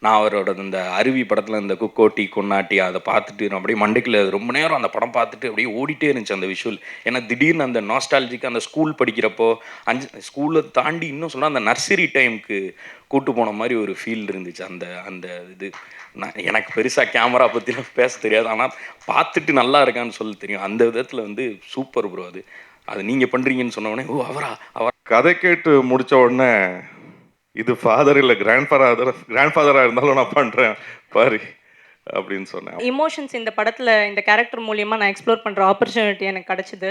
நான் அவரோட இந்த அருவி படத்தில் இந்த குக்கோட்டி கொன்னாட்டி அதை பார்த்துட்டு நான் அப்படியே மண்டைக்குள்ள ரொம்ப நேரம் அந்த படம் பார்த்துட்டு அப்படியே ஓடிட்டே இருந்துச்சு அந்த விஷுவல். ஏன்னா திடீர்னு அந்த நாஸ்டாலஜிக்கு அந்த ஸ்கூல் படிக்கிறப்போ ஸ்கூலை தாண்டி இன்னும் சொன்னால் அந்த நர்சரி டைமுக்கு கூட்டு போன மாதிரி ஒரு ஃபீல் இருந்துச்சு. அந்த அந்த இது எனக்கு பெருசாக கேமரா பற்றிலாம் பேச தெரியாது, ஆனால் பார்த்துட்டு நல்லா இருக்கான்னு சொல்ல தெரியும். அந்த விதத்தில் வந்து சூப்பர் ப்ரோ. அது நீங்கள் பண்ணுறீங்கன்னு சொன்ன உடனே ஓ அவர் கதை கேட்டு முடித்த உடனே இது ஃபாதர் இல்லை கிராண்ட்ஃபாதராக இருந்தாலும் நான் பண்ணுறேன் பாரு அப்படின்னு சொன்னேன். இமோஷன்ஸ் இந்த படத்தில் இந்த கேரக்டர் மூலியமாக நான் எக்ஸ்ப்ளோர் பண்ணுற ஆப்பர்ச்சுனிட்டி எனக்கு கிடச்சிது.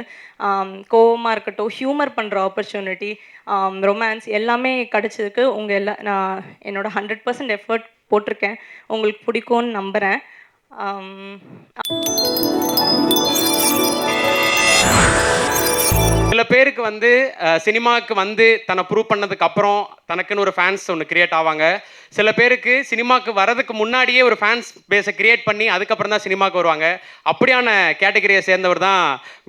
கோவமாக இருக்கட்டும், ஹியூமர் பண்ணுற ஆப்பர்ச்சுனிட்டி, ரொமான்ஸ் எல்லாமே கிடச்சதுக்கு நான் என்னோட 100% எஃபர்ட் போட்டிருக்கேன். உங்களுக்கு பிடிக்கும்னு நம்புகிறேன். சில பேருக்கு வந்து சினிமாவுக்கு வந்து தன்னை ப்ரூவ் பண்ணதுக்கு அப்புறம் தனக்குன்னு ஒரு ஃபேன்ஸ் ஒன்று கிரியேட் ஆவாங்க. சில பேருக்கு சினிமாவுக்கு வரதுக்கு முன்னாடியே ஒரு ஃபேன்ஸ் பேஸை கிரியேட் பண்ணி அதுக்கப்புறம் தான் சினிமாவுக்கு வருவாங்க. அப்படியான கேட்டகரியை சேர்ந்தவர் தான்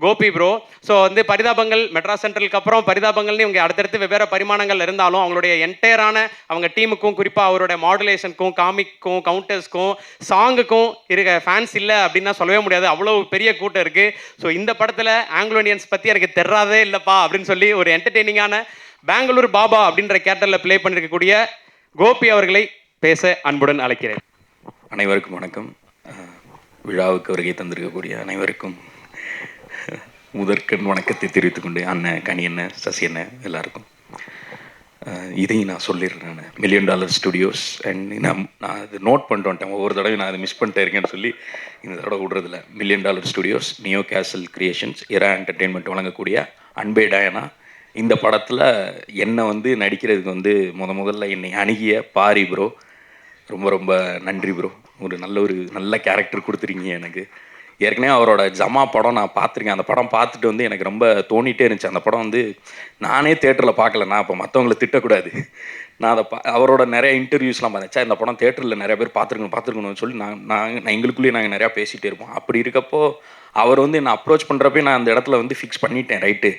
கோபி ப்ரோ. ஸோ வந்து பரிதாபங்கள், மெட்ராஸ் சென்ட்ரலுக்கு அப்புறம் பரிதாபங்கள்னு இவங்க அடுத்தடுத்து வெவ்வேறு பரிமாணங்கள் இருந்தாலும் அவங்களுடைய என்டையரான அவங்க டீமுக்கும், குறிப்பாக அவருடைய மாடுலேஷனுக்கும், காமிக்கும், கவுண்டர்ஸ்க்கும், சாங்குக்கும் இருக்க ஃபேன்ஸ் இல்லை அப்படின்னா சொல்லவே முடியாது. அவ்வளோ பெரிய கூட்டம் இருக்குது. ஸோ இந்த படத்தில் ஆங்கிலோ இண்டியன்ஸ் பற்றி எனக்கு தெரியாதே இல்லைப்பா அப்படின்னு சொல்லி ஒரு என்டர்டெய்னிங்கான பெங்களூர் பாபா அப்படின்ற கேரக்டரில் ப்ளே பண்ணியிருக்கக்கூடிய கோபி அவர்களை பேச அன்புடன் அழைக்கிறேன். அனைவருக்கும் வணக்கம். விழாவுக்கு வருகை தந்திருக்கக்கூடிய அனைவருக்கும் முதற்கண் வணக்கத்தை தெரிவித்துக் கொண்டு அண்ணன் கனி அண்ணன், சசி அண்ணன் எல்லாருக்கும் இதையும் நான் சொல்லிடுறேன். நான் $1 மில்லியன் ஸ்டுடியோஸ் அண்ட் நான் அது நோட் பண்ணிட்டு வந்துட்டேன். ஒவ்வொரு தடவை நான் அதை மிஸ் பண்ணிட்டே இருக்கேன்னு சொல்லி இந்த தடவை விடுறதில்ல. $1 மில்லியன் ஸ்டுடியோஸ், நியோ கேசல் கிரியேஷன்ஸ், இரா என்டர்டெயின்மெண்ட் வழங்கக்கூடிய அன்பே டயனா. இந்த படத்தில் என்னை வந்து நடிக்கிறதுக்கு வந்து முதல்ல என்னை அணுகிய பாரி ப்ரோ, ரொம்ப ரொம்ப நன்றி ப்ரோ. ஒரு நல்ல கேரக்டர் கொடுத்துருக்கீங்க எனக்கு. ஏற்கனவே அவரோட ஜமா படம் நான் பார்த்துருக்கேன். அந்த படம் பார்த்துட்டு வந்து எனக்கு ரொம்ப தோணிகிட்டே இருந்துச்சு. அந்த படம் வந்து நானே தேட்டரில் பார்க்கல. நான் இப்போ மற்றவங்களை திட்டக்கூடாது. நான் அதை அவரோட நிறைய இன்டர்வியூஸ்லாம் பார்த்தேன். இந்த படம் தேட்டரில் நிறைய பேர் பார்த்துருக்கணும்னு சொல்லி நான் எங்களுக்குள்ளேயே நாங்கள் நிறையா பேசிகிட்டே இருப்போம். அப்படி இருக்கப்போ அவர் வந்து என்னை அப்ரோச் பண்ணுறப்பே நான் அந்த இடத்துல வந்து ஃபிக்ஸ் பண்ணிட்டேன். ரைட்டு,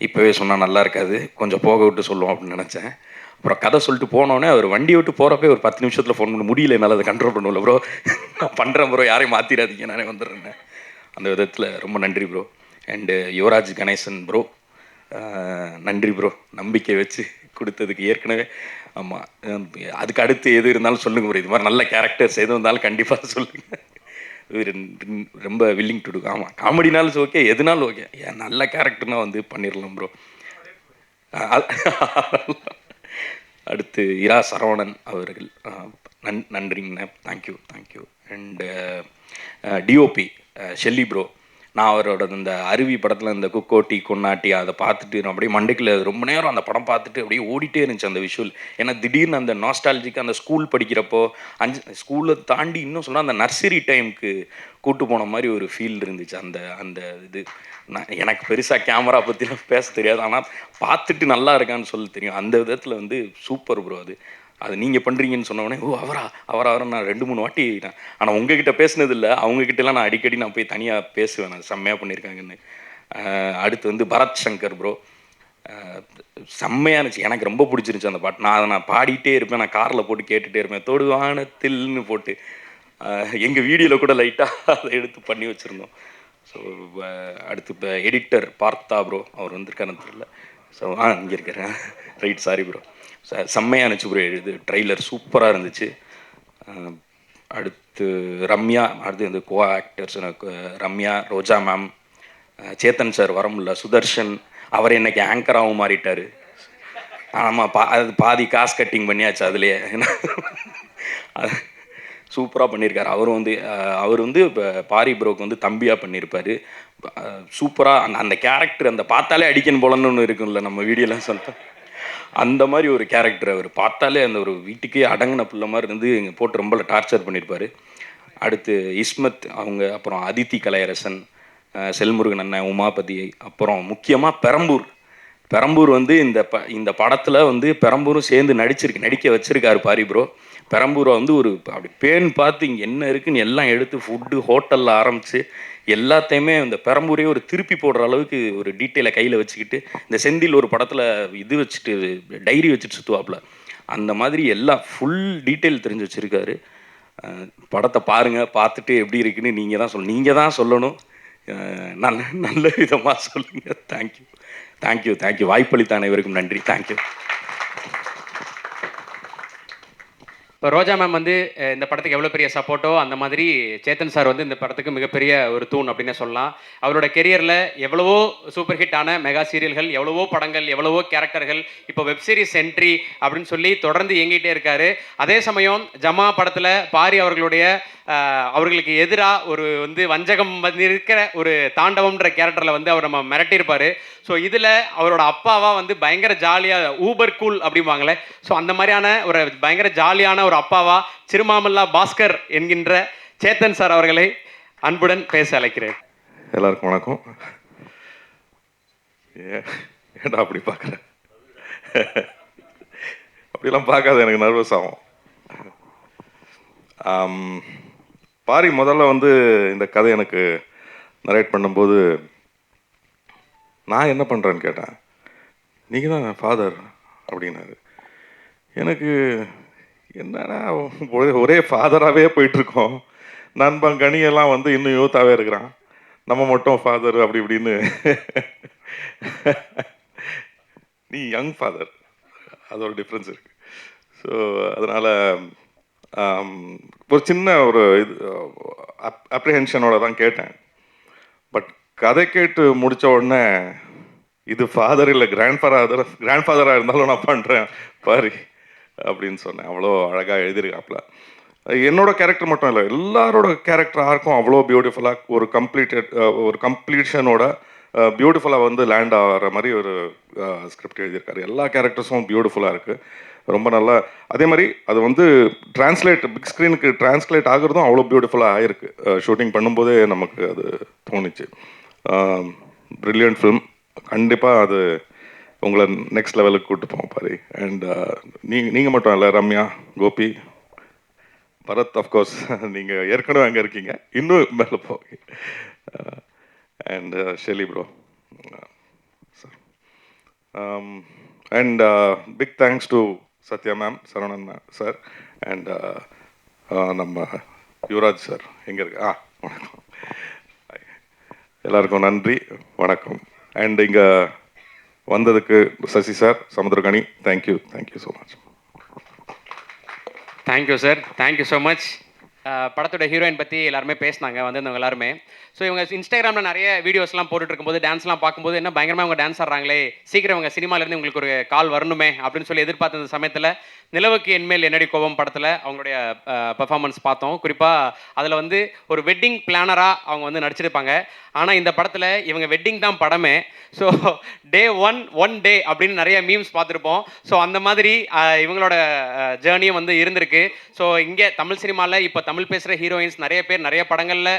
இப்போவே சொன்னால் நல்லா இருக்காது, கொஞ்சம் போக விட்டு சொல்லுவோம் அப்படின்னு நினச்சேன். அப்புறம் கதை சொல்லிட்டு போனோடனே அவர் வண்டியை விட்டு போகிறப்பே ஒரு 10 நிமிஷத்தில் ஃபோன் பண்ண முடியல, என்னால் அதை கண்ட்ரோல் பண்ணல ப்ரோ, நான் பண்ணுறேன் ப்ரோ, யாரையும் மாற்றிடாதீங்க, நானே வந்துடுறேன். அந்த விதத்தில் ரொம்ப நன்றி bro. And Yuvraj Ganesan bro, நன்றி ப்ரோ, நம்பிக்கை வச்சு கொடுத்ததுக்கு. ஏற்கனவே ஆமாம், அதுக்கு அடுத்து எது இருந்தாலும் சொல்லுங்கள் ப்ரோ. இது மாதிரி நல்ல கேரக்டர்ஸ் எது இருந்தாலும் கண்டிப்பாக சொல்லுங்கள். ரொம்ப வில்லிங் டு டூ. ஆமாம், காமெடினாலும் ஓகே, எதுனாலும் ஓகே, ஏன் நல்ல கேரக்டர்னால் வந்து பண்ணிடலாம் ப்ரோ. அடுத்து இரா சரவணன் அவர்கள், நன்றிங்கண்ணே, thank you. And DOP Shelly bro, நான் அவரோட இந்த அருவி படத்தில் இந்த குக்கோட்டி கொன்னாட்டி அதை பார்த்துட்டு நான் அப்படியே மண்டைக்குள்ள ரொம்ப நேரம் அந்த படம் பார்த்துட்டு அப்படியே ஓடிட்டே இருந்துச்சு அந்த விஷுவல். ஏன்னா திடீர்னு அந்த நாஸ்டாலஜிக்கு அந்த ஸ்கூல் படிக்கிறப்போ ஸ்கூலை தாண்டி இன்னும் சொன்னால் அந்த நர்சரி டைமுக்கு கூட்டு போன மாதிரி ஒரு ஃபீல் இருந்துச்சு. அந்த அந்த இது எனக்கு பெருசாக கேமரா பற்றிலாம் பேச தெரியாது, ஆனால் பார்த்துட்டு நல்லா இருக்கான்னு சொல்ல தெரியும். அந்த விதத்தில் வந்து சூப்பர் ப்ரோ. அது நீங்கள் பண்ணுறீங்கன்னு சொன்ன உடனே ஓ அவரை நான் 2-3 வாட்டி ஆனால் உங்ககிட்ட பேசினதில்லை, அவங்கக்கிட்டலாம் நான் அடிக்கடி நான் போய் தனியாக பேசுவேன். நான் செம்மையாக பண்ணியிருக்காங்கன்னு. அடுத்து வந்து பரத் சங்கர் ப்ரோ, செம்மையாக இருந்துச்சு, எனக்கு ரொம்ப பிடிச்சிருந்துச்சு அந்த பாட்டு. நான் பாடிட்டே இருப்பேன், நான் காரில் போட்டு கேட்டுகிட்டே இருப்பேன், தொடு வானத்தில்னு போட்டு. எங்கள் வீடியோவில் கூட லைட்டாக அதை எடுத்து பண்ணி வச்சுருந்தோம். ஸோ அடுத்து இப்போ எடிட்டர் பார்த்தா ப்ரோ, அவர் வந்திருக்காருன்னு தெரியல. ஸோ இங்கே இருக்கிறேன், ரைட், சாரி ப்ரோ. செம்மையாக இருந்துச்சு ப்ரோ, ட்ரெய்லர் சூப்பராக இருந்துச்சு. அடுத்து ரம்யா, அடுத்து இந்த கோ ஆக்டர்ஸ் ரம்யா, ரோஜா மேம், சேத்தன் சார் வர முடியல, சுதர்ஷன் அவர் என்னைக்கு ஆங்கராகவும் மாறிட்டார். ஆமாம், அது பாதி காசு கட்டிங் பண்ணியாச்சு அதுலேயே. சூப்பராக பண்ணியிருக்காரு. அவர் வந்து இப்போ பாரி ப்ரோக்கு வந்து தம்பியாக பண்ணியிருப்பார். சூப்பராக அந்த கேரக்டர், அந்த பார்த்தாலே அடிக்கணும் போலன்னு ஒன்று இருக்கும்ல, நம்ம வீடியோலாம் சொல்லிட்டோம், அந்த மாதிரி ஒரு கேரக்டர். அவர் பார்த்தாலே அந்த ஒரு வீட்டுக்கே அடங்கின பிள்ளை மாதிரி இருந்து இங்கே போட்டு ரொம்ப டார்ச்சர் பண்ணியிருப்பார். அடுத்து இஸ்மத் அவங்க, அப்புறம் அதித்தி கலையரசன், செல்முருகன் அண்ணன், உமாபதி, அப்புறம் முக்கியமாக பெரம்பூர் வந்து இந்த படத்தில் வந்து பெரம்பூரும் சேர்ந்து நடிக்க வச்சுருக்காரு பாரி ப்ரோ. பெரம்பூரை வந்து ஒரு அப்படி பேன் பார்த்து இங்கே என்ன இருக்குன்னு எல்லாம் எடுத்து ஃபுட்டு ஹோட்டலில் ஆரம்பித்து எல்லாத்தையுமே இந்த பெரம்பூரே ஒரு திருப்பி போடுற அளவுக்கு ஒரு டீட்டெயிலை கையில் வச்சுக்கிட்டு, இந்த செந்தில் ஒரு படத்தில் இது வச்சுட்டு டைரி வச்சுட்டு சுற்றுவாப்பில், அந்த மாதிரி எல்லா ஃபுல் டீட்டெயில் தெரிஞ்சு வச்சுருக்காரு. படத்தை பாருங்கள், பார்த்துட்டு எப்படி இருக்குன்னு நீங்கள் தான் சொல்லணும். நல்ல நல்ல விதமாக சொல்லுங்கள். Thank you thank you thank you. வாய்ப்பளித்த அனைவருக்கும் நன்றி. தேங்க்யூ. இப்போ ரோஜா மேம் வந்து இந்த படத்துக்கு எவ்வளோ பெரிய சப்போர்ட்டோ அந்த மாதிரி சேத்தன் சார் வந்து இந்த படத்துக்கு மிகப்பெரிய ஒரு தூண் அப்படின்னு சொல்லலாம். அவரோட கெரியரில் எவ்வளவோ சூப்பர் ஹிட் ஆன மெகா சீரியல்கள், எவ்வளவோ படங்கள், எவ்வளவோ கேரக்டர்கள், இப்போ வெப்சீரிஸ் என்ட்ரி அப்படின்னு சொல்லி தொடர்ந்து இயங்கிட்டே இருக்காரு. அதே சமயம் ஜமா படத்தில் பாரி அவர்களுக்கு எதிராக ஒரு வந்து வஞ்சகம் இருக்கிற ஒரு தாண்டவம்ன்ற கேரக்டரில் வந்து அவர் நம்ம மிரட்டியிருப்பார். ஸோ இதில் அவரோட அப்பாவா வந்து பயங்கர ஜாலியாக ஊபர் கூல் அப்படிம்பாங்களே, ஸோ அந்த மாதிரியான ஒரு பயங்கர ஜாலியான ஒரு அப்பாவா சிறுமாமல்லா பாஸ்கர் என்கின்ற சேத்தன் சார் அவர்களை அன்புடன் பேச அழைக்கிறேன். எல்லாருக்கும் வணக்கம். ஏன்டா அப்படி பார்க்குறேன்? அப்படிலாம் பார்க்காத, எனக்கு நர்வஸ் ஆகும். பாரி முதல்ல வந்து இந்த கதை எனக்கு நரேட் பண்ணும்போது நான் என்ன பண்ணுறேன்னு கேட்டேன். நீங்கள் தான் ஃபாதர் அப்படின்னாரு. எனக்கு என்னடா ஒரே ஃபாதராகவே போயிட்டுருக்கோம். நண்பன் கனியெல்லாம் வந்து இன்னும் யூத்தாகவே இருக்கிறான், நம்ம மட்டும் ஃபாதர் அப்படி இப்படின்னு. நீ யங் ஃபாதர், அது ஒரு டிஃப்ரென்ஸ் இருக்குது. ஸோ அதனால் ஒரு சின்ன ஒரு இது அப்ரிஹென்ஷனோட தான் கேட்டேன். பட் கதை கேட்டு முடித்த உடனே இது ஃபாதர் இல்லை கிராண்ட் ஃபாதராக இருந்தாலும் நான் பண்ணுறேன் பாரி அப்படின்னு சொன்னேன். அவ்வளோ அழகாக எழுதியிருக்காப்புல. என்னோட கேரக்டர் மட்டும் இல்லை, எல்லாரோட கேரக்டர் ஆர்க்கும் அவ்வளோ பியூட்டிஃபுல்லாக ஒரு கம்ப்ளீஷனோட பியூட்டிஃபுல்லாக வந்து லேண்ட் ஆகிற மாதிரி ஒரு ஸ்கிரிப்ட் எழுதியிருக்காரு. எல்லா கேரக்டர்ஸும் பியூட்டிஃபுல்லாக இருக்குது, ரொம்ப நல்லா. அதே மாதிரி அது வந்து பிக் ஸ்க்ரீனுக்கு டிரான்ஸ்லேட் ஆகுறதும் அவ்வளோ பியூட்டிஃபுல்லாக ஆகிருக்கு. ஷூட்டிங் பண்ணும்போதே நமக்கு அது தோணுச்சு. Brilliant film. கண்டிப்பாக அது உங்களை நெக்ஸ்ட் லெவலுக்கு கூப்பிட்டு போவோம் பாரி. அண்ட் நீங்கள் மட்டும் இல்லை, ரம்யா, கோபி, பரத், அஃப்கோர்ஸ் நீங்கள் ஏற்கனவே அங்கே இருக்கீங்க, இன்னும் மேலே போங்க. And Shelly bro sir. And big thanks to Sathya ma'am, Saravanan sir, and நம்ம யுவராஜ் சார். எங்கே இருக்கு? வணக்கம் எல்லாருக்கும், நன்றி, வணக்கம். அண்ட் இங்கே வந்ததுக்கு Sasi sir, Samuthirakani, thank you so much. Thank you sir, thank you so much. படத்தோட ஹீரோயின் பற்றி எல்லாருமே பேசினாங்க வந்திருந்தவங்க எல்லாருமே. ஸோ இவங்க இன்ஸ்டாகிராமில் நிறைய வீடியோஸ்லாம் போட்டுட்டு இருக்கும்போது, டான்ஸ்லாம் பார்க்கும்போது என்ன பயங்கரமாக அவங்க டான்ஸ் ஆடுறாங்களே, சீக்கிரம் அவங்க சினிமாலேருந்து உங்களுக்கு ஒரு கால் வரணுமே அப்படின்னு சொல்லி எதிர்பார்த்த சமயத்தில் நிலவுக்கு என்மேல் என்னடி கோபம் படத்தில் அவங்களுடைய பெர்ஃபார்மன்ஸ் பார்த்தோம். குறிப்பாக அதில் வந்து ஒரு வெட்டிங் பிளானராக அவங்க வந்து நடிச்சிருப்பாங்க. ஆனால் இந்த படத்தில் இவங்க வெட்டிங் தான் படமே. ஸோ டே ஒன் டே அப்படின்னு நிறைய மீம்ஸ் பார்த்துருப்போம். ஸோ அந்த மாதிரி இவங்களோட ஜேர்னியும் வந்து இருந்திருக்கு. ஸோ இங்கே தமிழ் சினிமாவில் இப்போ தமிழ் பேசுகிற ஹீரோயின்ஸ் நிறைய பேர் நிறைய படங்களில்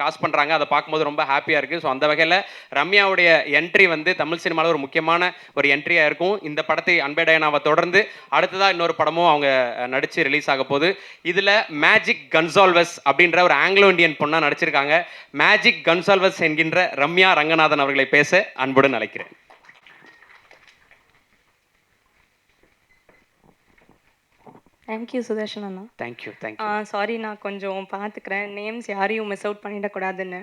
காஸ்ட் பண்ணுறாங்க. அதை பார்க்கும்போது ரொம்ப ஹாப்பியாக இருக்குது. ஸோ அந்த வகையில் ரம்யாவுடைய என்ட்ரி வந்து தமிழ் சினிமாவில் ஒரு முக்கியமான ஒரு என்ட்ரியாக இருக்கும். இந்த படத்தை அன்பே டயானாவை தொடர்ந்து அடுத்ததாக இன்னொரு படமும் அவங்க நடித்து ரிலீஸ் ஆக போகுது. இதில் மேஜிக் கன்சால்வஸ் அப்படின்ற ஒரு ஆங்கிலோ இண்டியன் பொண்ணாக நடிச்சிருக்காங்க. மேஜிக் கன்சால்வஸ் என்கின்ற ரம்யா ரங்கநாதன் அவர்களை பேச அன்புடன் அழைக்கிறேன். தேங்க்யூ சுதர்ஷன் அண்ணா. தேங்க்யூ. சாரி, நான் கொஞ்சம் பார்த்துக்கிறேன், நேம்ஸ் யாரையும் மிஸ் அவுட் பண்ணிடக்கூடாதுன்னு.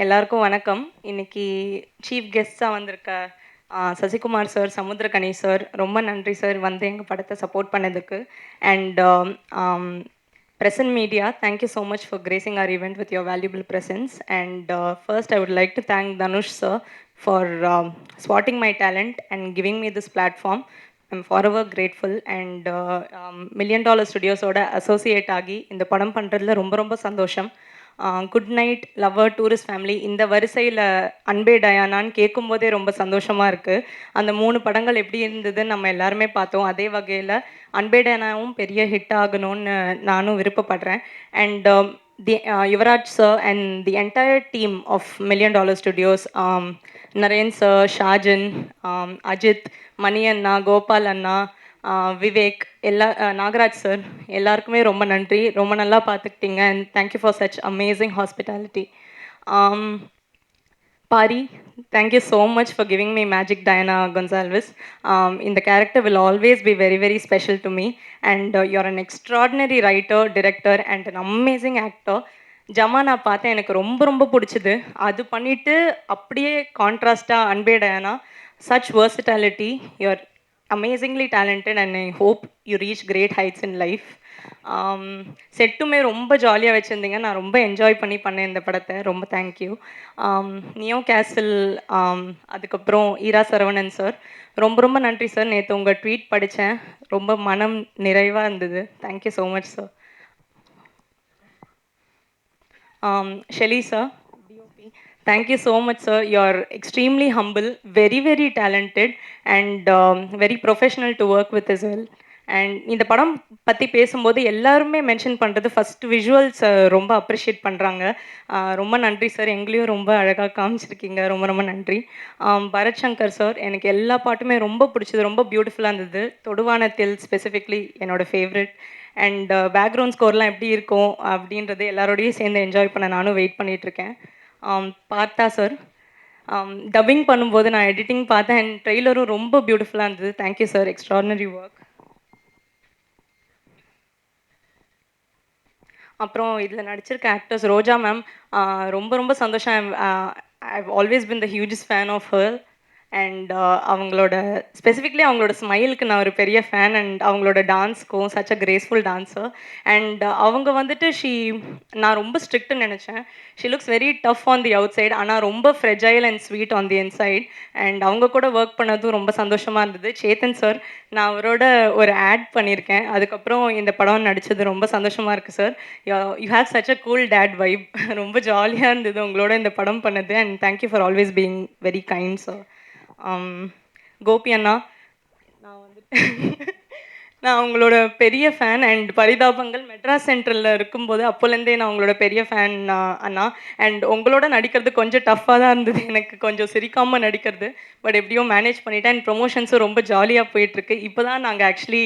எல்லாருக்கும் வணக்கம். இன்னைக்கு சீஃப் கெஸ்டாக வந்திருக்க சசிகுமார் சார், சமுத்திரகனி சார், ரொம்ப நன்றி சார் வந்து எங்கள் படத்தை சப்போர்ட் பண்ணதுக்கு. And present media, thank you so much for gracing our event with your valuable presence. And first I would like to thank Dhanush sir for spotting my talent and giving me this platform. I'm forever grateful. And $1 Million Studios oda associate ஆகி இந்த படம் பண்ணுறதுல ரொம்ப ரொம்ப சந்தோஷம். Good night lover tourist family இந்த வரிசையில் அன்பே டயானான்னு கேட்கும்போதே ரொம்ப சந்தோஷமாக இருக்குது. அந்த 3 படங்கள் எப்படி இருந்ததுன்னு நம்ம எல்லாருமே பார்த்தோம். அதே வகையில் அன்பே டயானாவும் பெரிய ஹிட் ஆகணும்னு நானும் விருப்பப்படுறேன். And Yuvraj sir and the entire team of $1 Million Studios, Naren sir, Shajan, Ajith, Mani அண்ணா, கோபால் அண்ணா, விவேக், நாகராஜ் சார், எல்லாருக்குமே ரொம்ப நன்றி. ரொம்ப நல்லா பார்த்துக்கிட்டீங்க. And thank you for such amazing hospitality. Pari, thank you so much for giving me Magic Diana Gonzalez. In the character will always be very, very special to me. And you're an extraordinary writer, director, and an amazing actor. ஜமா நான் பார்த்தேன் எனக்கு ரொம்ப ரொம்ப பிடிச்சது அது பண்ணிட்டு அப்படியே கான்ட்ராஸ்டாக அன்பே Diana such versatility you're amazingly talented and I hope you reach great heights in life. செட்டுமே ரொம்ப ஜாலியாக வச்சுருந்தீங்க நான் ரொம்ப என்ஜாய் பண்ணி பண்ணேன் இந்த படத்தை ரொம்ப தேங்க்யூ. நியோ கேசல், அதுக்கப்புறம் ஈரா சரவணன் சார் ரொம்ப ரொம்ப நன்றி சார். நேற்று உங்கள் ட்வீட் படித்தேன் ரொம்ப மனம் நிறைவாக இருந்தது. Thank you so much sir. Shelly sir, DOP. Thank you so much, sir. You're extremely humble, very, very talented, and very professional to work with as well. And இந்த படம் பற்றி பேசும்போது எல்லாருமே மென்ஷன் பண்ணுறது ஃபஸ்ட் விஷுவல்ஸ் ரொம்ப அப்ரிஷியேட் பண்ணுறாங்க. ரொம்ப நன்றி சார், எங்களையும் ரொம்ப அழகாக காமிச்சிருக்கீங்க, ரொம்ப ரொம்ப நன்றி. பரத் சங்கர் சார், எனக்கு எல்லா பாட்டுமே ரொம்ப பிடிச்சது, ரொம்ப பியூட்டிஃபுல்லாக இருந்தது. தொடுவானத்தில் ஸ்பெசிஃபிக்லி என்னோடய ஃபேவரட். அண்ட் பேக்ரவுண்ட் ஸ்கோர்லாம் எப்படி இருக்கும் அப்படின்றது எல்லாரோடையும் சேர்ந்து என்ஜாய் பண்ண நானும் வெயிட் பண்ணிகிட்ருக்கேன். பார்த்தா சார், டப்பிங் பண்ணும்போது நான் எடிட்டிங் பார்த்தேன் அண்ட் ட்ரெய்லரும் ரொம்ப பியூட்டிஃபுல்லாக இருந்தது. Thank you sir, extraordinary work. அப்புறம் இதில் நடிச்சிருக்க ஆக்டர்ஸ் ரோஜா மேம், ரொம்ப ரொம்ப சந்தோஷம். I've always been the hugest fan of her. And அவங்களோட ஸ்பெசிஃபிக்லி அவங்களோட ஸ்மைலுக்கு நான் ஒரு பெரிய ஃபேன். அண்ட் அவங்களோட டான்ஸ்க்கும் such a graceful dancer. And அவங்க வந்துட்டு நான் ரொம்ப ஸ்ட்ரிக்ட்னு நினச்சேன். She looks very tough on the outside, ஆனால் ரொம்ப fragile and sweet on the inside. And அவங்க கூட ஒர்க் பண்ணதும் ரொம்ப சந்தோஷமாக இருந்தது. சேத்தன் சார், நான் அவரோட ஒரு ஆட் பண்ணியிருக்கேன், அதுக்கப்புறம் இந்த படம் நடித்தது ரொம்ப சந்தோஷமாக இருக்குது sir. You have such a cool dad vibe. ரொம்ப ஜாலியாக இருந்தது உங்களோட இந்த படம் பண்ணது. And thank you for always being very kind sir. Gopi அண்ணா, நான் வந்துட்டு நான் உங்களோட பெரிய ஃபேன். அண்ட் பரிதாபங்கள் மெட்ராஸ் சென்ட்ரலில் இருக்கும்போது அப்போலேருந்தே நான் உங்களோட பெரிய ஃபேன் அண்ணா. அண்ட் உங்களோட நடிக்கிறது கொஞ்சம் டஃப்பாக தான் இருந்தது, எனக்கு கொஞ்சம் சிரிக்காமல் நடிக்கிறது. பட் எப்படியோ மேனேஜ் பண்ணிட்டேன். அண்ட் ப்ரொமோஷன்ஸும் ரொம்ப ஜாலியாக போயிட்டுருக்கு. இப்போ தான் நாங்கள் ஆக்சுவலி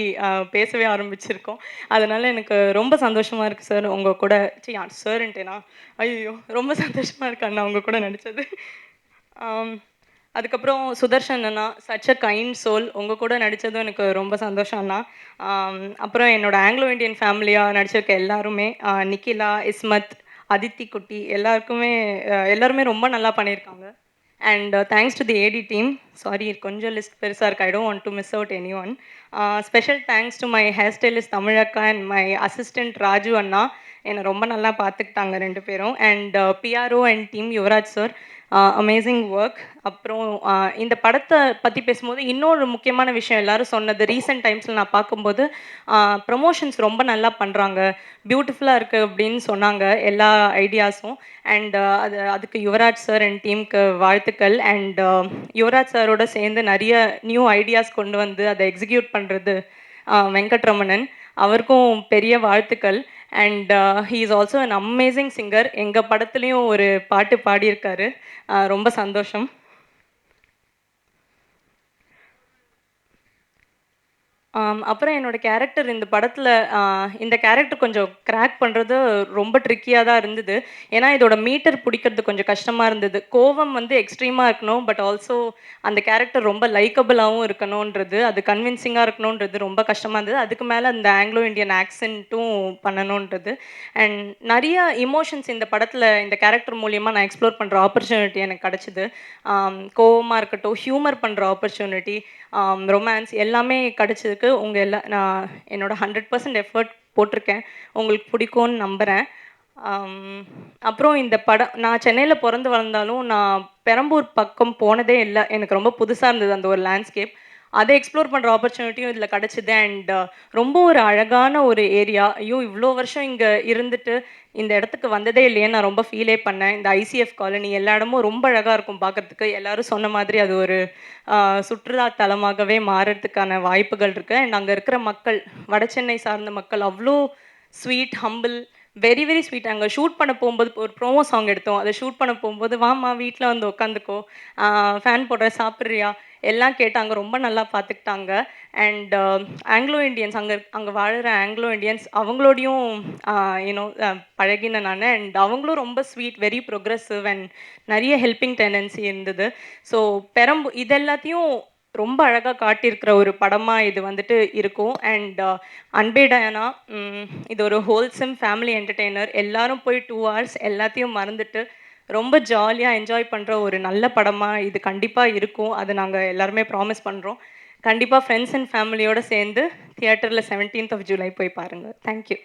பேசவே ஆரம்பிச்சிருக்கோம். அதனால் எனக்கு ரொம்ப சந்தோஷமாக இருக்குது சார் உங்கள் கூட. சார்ன்ட்டேனா, ஐயோ ரொம்ப சந்தோஷமாக இருக்கு அண்ணா உங்கள் கூட நடித்தது. அதுக்கப்புறம் சுதர்ஷன் அண்ணா, சச் அ கைண்ட் சோல், உங்கள் கூட நடித்ததும் எனக்கு ரொம்ப சந்தோஷம் அண்ணா. அப்புறம் என்னோடய ஆங்கிலோ இண்டியன் ஃபேமிலியாக நடிச்சிருக்க எல்லாருமே, நிக்கிலா, இஸ்மத், அதித்தி குட்டி, எல்லாருமே ரொம்ப நல்லா பண்ணியிருக்காங்க. And thanks to the AD team. Sorry கொஞ்சம் லிஸ்ட் பெருசாக இருக்குது, I don't want to miss out any one. Special thanks to my hair stylist தமிழக்கா அண்ட் மை அசிஸ்டன்ட் ராஜு அண்ணா. என்னை ரொம்ப நல்லா பார்த்துக்கிட்டாங்க ரெண்டு பேரும். And PRO and team Yuvaraj sir, amazing work. அப்புறம் இந்த படத்தை பற்றி பேசும்போது இன்னொரு முக்கியமான விஷயம் எல்லாரும் சொன்னது, ரீசெண்ட் டைம்ஸில் நான் பார்க்கும்போது ப்ரமோஷன்ஸ் ரொம்ப நல்லா பண்ணுறாங்க, பியூட்டிஃபுல்லாக இருக்குது அப்படின்னு சொன்னாங்க எல்லா ஐடியாஸும். அண்ட் அதுக்கு யுவராஜ் சார் அண்ட் டீமுக்கு வாழ்த்துக்கள். அண்ட் யுவராஜ் சாரோட சேர்ந்து நிறைய நியூ ஐடியாஸ் கொண்டு வந்து அதை எக்ஸிக்யூட் பண்ணுறது வெங்கட்ரமணன், அவருக்கும் பெரிய வாழ்த்துக்கள். And he is also an amazing singer. எங்கள் படத்துலேயும் ஒரு பாட்டு பாடியிருக்காரு, ரொம்ப சந்தோஷம். அப்புறம் என்னோடய கேரக்டர் இந்த படத்தில், இந்த கேரக்டர் கொஞ்சம் கிராக் பண்ணுறது ரொம்ப ட்ரிக்கியாக தான் இருந்தது. ஏன்னா இதோட மீட்டர் பிடிக்கிறது கொஞ்சம் கஷ்டமாக இருந்தது. கோவம் வந்து எக்ஸ்ட்ரீமாக இருக்கணும், பட் ஆல்சோ அந்த கேரக்டர் ரொம்ப லைக்கபிளாகவும் இருக்கணுன்றது, அது கன்வின்சிங்காக இருக்கணுன்றது ரொம்ப கஷ்டமாக இருந்தது. அதுக்கு மேலே அந்த ஆங்கிலோ இண்டியன் ஆக்சென்ட்டும் பண்ணணுன்றது. அண்ட் நிறைய இமோஷன்ஸ் இந்த படத்தில் இந்த கேரக்டர் மூலியமாக நான் எக்ஸ்ப்ளோர் பண்ணுற ஆப்பர்ச்சுனிட்டி எனக்கு கிடச்சிது. கோவமாக இருக்கட்டும், ஹியூமர் பண்ணுற ஆப்பர்ச்சுனிட்டி, ரொமான்ஸ் எல்லாமே கிடச்சதுக்கு நான் என்னோடய 100% எஃபர்ட் போட்டிருக்கேன். உங்களுக்கு பிடிக்கும்னு நம்புகிறேன். அப்புறம் இந்த படம், நான் சென்னையில் பிறந்து வளர்ந்தாலும் நான் பெரம்பூர் பக்கம் போனதே இல்லை. எனக்கு ரொம்ப புதுசாக இருந்தது அந்த ஒரு லேண்ட்ஸ்கேப். அதை எக்ஸ்ப்ளோர் பண்ணுற ஆப்பர்ச்சுனிட்டியும் இதில் கிடச்சிது. அண்ட் ரொம்ப ஒரு அழகான ஒரு ஏரியா. ஐயோ இவ்வளோ வருஷம் இங்கே இருந்துட்டு இந்த இடத்துக்கு வந்ததே இல்லையே, நான் ரொம்ப ஃபீலே பண்ணேன். இந்த ஐசிஎஃப் காலனி எல்லா இடமும் ரொம்ப அழகாக இருக்கும் பார்க்குறதுக்கு. எல்லோரும் சொன்ன மாதிரி அது ஒரு சுற்றுலா தலமாகவே மாறுறதுக்கான வாய்ப்புகள் இருக்குது. அண்ட் அங்கே இருக்கிற மக்கள், வட சென்னை சார்ந்த மக்கள் அவ்வளோ sweet, humble, very very sweet. அங்கே ஷூட் பண்ண போகும்போது ஒரு ப்ரோமோ சாங் எடுத்தோம், அதை ஷூட் பண்ண போகும்போது வாமா வீட்டில் வந்து உட்காந்துக்கோ, ஃபேன் போடுற, சாப்பிட்றியா எல்லாம் கேட்டாங்க, ரொம்ப நல்லா பார்த்துக்கிட்டாங்க. அண்ட் ஆங்கிலோ இண்டியன்ஸ் அங்கே வாழுற ஆங்கிலோ இண்டியன்ஸ் அவங்களோடையும் யூனோ பழகினேன் நான். அண்ட் அவங்களும் ரொம்ப ஸ்வீட், வெரி ப்ரொக்ரெசிவ் அண்ட் நிறைய ஹெல்பிங் டெண்டன்சி இருந்தது. ஸோ இது எல்லாத்தையும் ரொம்ப அழகாக காட்டியிருக்கிற ஒரு படமாக இது வந்துட்டு இருக்கும். அண்ட் அன்பே டயானா இது ஒரு ஹோல்சம் ஃபேமிலி என்டர்டெய்னர். எல்லாரும் போய் 2 hours எல்லாத்தையும் மறந்துட்டு ரொம்ப ஜாலியாக என்ஜாய் பண்ணுற ஒரு நல்ல படமாக இது கண்டிப்பாக இருக்கும். அது நாங்கள் எல்லாருமே ப்ராமிஸ் பண்ணுறோம். கண்டிப்பாக ஃப்ரெண்ட்ஸ் அண்ட் ஃபேமிலியோடு சேர்ந்து தியேட்டரில் 17th of July போய் பாருங்கள். தேங்க்யூ.